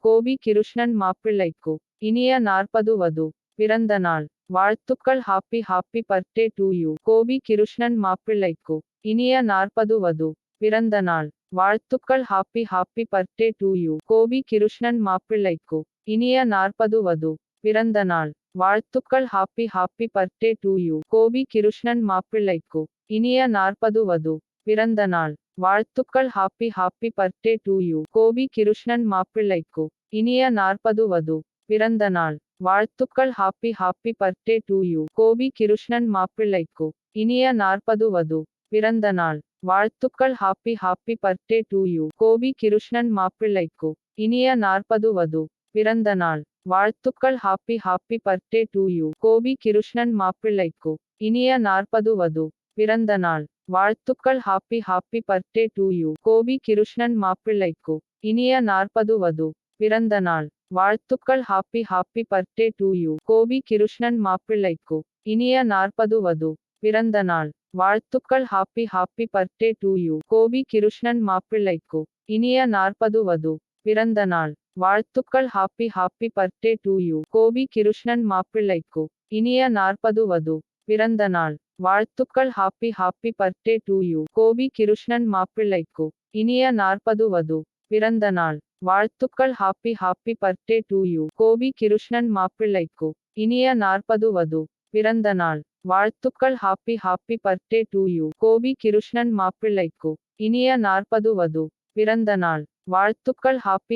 கோபி கிருஷ்ணன் மாப்பிள்ளைக்கு இனிய 40 வது பிறந்த நாள் வாழ்த்துக்கள். Happy happy birthday to you. Gopi Krishnan மாப்பிள்ளைக்கு இனிய 40 வது பிறந்த நாள் வாழ்த்துக்கள். Happy happy birthday to you. Gopi Krishnan மாப்பிள்ளைக்கு இனிய 40 வது பிறந்த நாள் வாழ்த்துக்கள். Happy happy birthday to you. Gopi Krishnan மாப்பிள்ளைக்கு இனிய 40 வது பிறந்த நாள் வாழ்த்துக்கள். Happy happy birthday to you. Gopi Krishnan மாப்பிள்ளைக்கு இனிய 40 வது பிறந்த நாள் வாழ்த்துக்கள். Happy happy birthday to you. Gopi Krishnan மாப்பிள்ளைக்கு இனிய 40 வது பிறந்த நாள் வாழ்த்துக்கள். Happy happy birthday to you. Gopi Krishnan மாப்பிள்ளைக்கு இனிய 40 வது பிறந்த நாள் வாழ்த்துக்கள். Happy happy birthday to you. Gopi Krishnan மாப்பிள்ளைக்கு இனிய 40 வது பிறந்த நாள் வாழ்த்துக்கள். Happy happy birthday to you. Gopi Krishnan மாப்பிள்ளைக்கு இனிய 40 வது பிறந்த நாள் வாழ்த்துக்கள். Happy happy birthday to you. Gopi Krishnan மாப்பிள்ளைக்கு இனிய 40 வது பிறந்த நாள் வாழ்த்துக்கள். Happy happy birthday to you. Gopi Krishnan மாப்பிள்ளைக்கு இனிய 40 வது பிறந்த நாள் வாழ்த்துக்கள். Happy happy birthday to you. Gopi Krishnan மாப்பிள்ளைக்கு இனிய 40 வது பிறந்த நாள் வாழ்த்துக்கள். Happy happy birthday to you. Gopi Krishnan மாப்பிள்ளைக்கு இனிய 40 வது பிறந்த நாள் வாழ்த்துக்கள். Happy happy birthday to you. Gopi Krishnan மாப்பிள்ளைக்கு இனிய 40 வது பிறந்த நாள் வாழ்த்துக்கள். Happy happy birthday to you. Gopi Krishnan மாப்பிள்ளைக்கு இனிய 40 வது பிறந்த நாள் வாழ்த்துக்கள். ஹாப்பி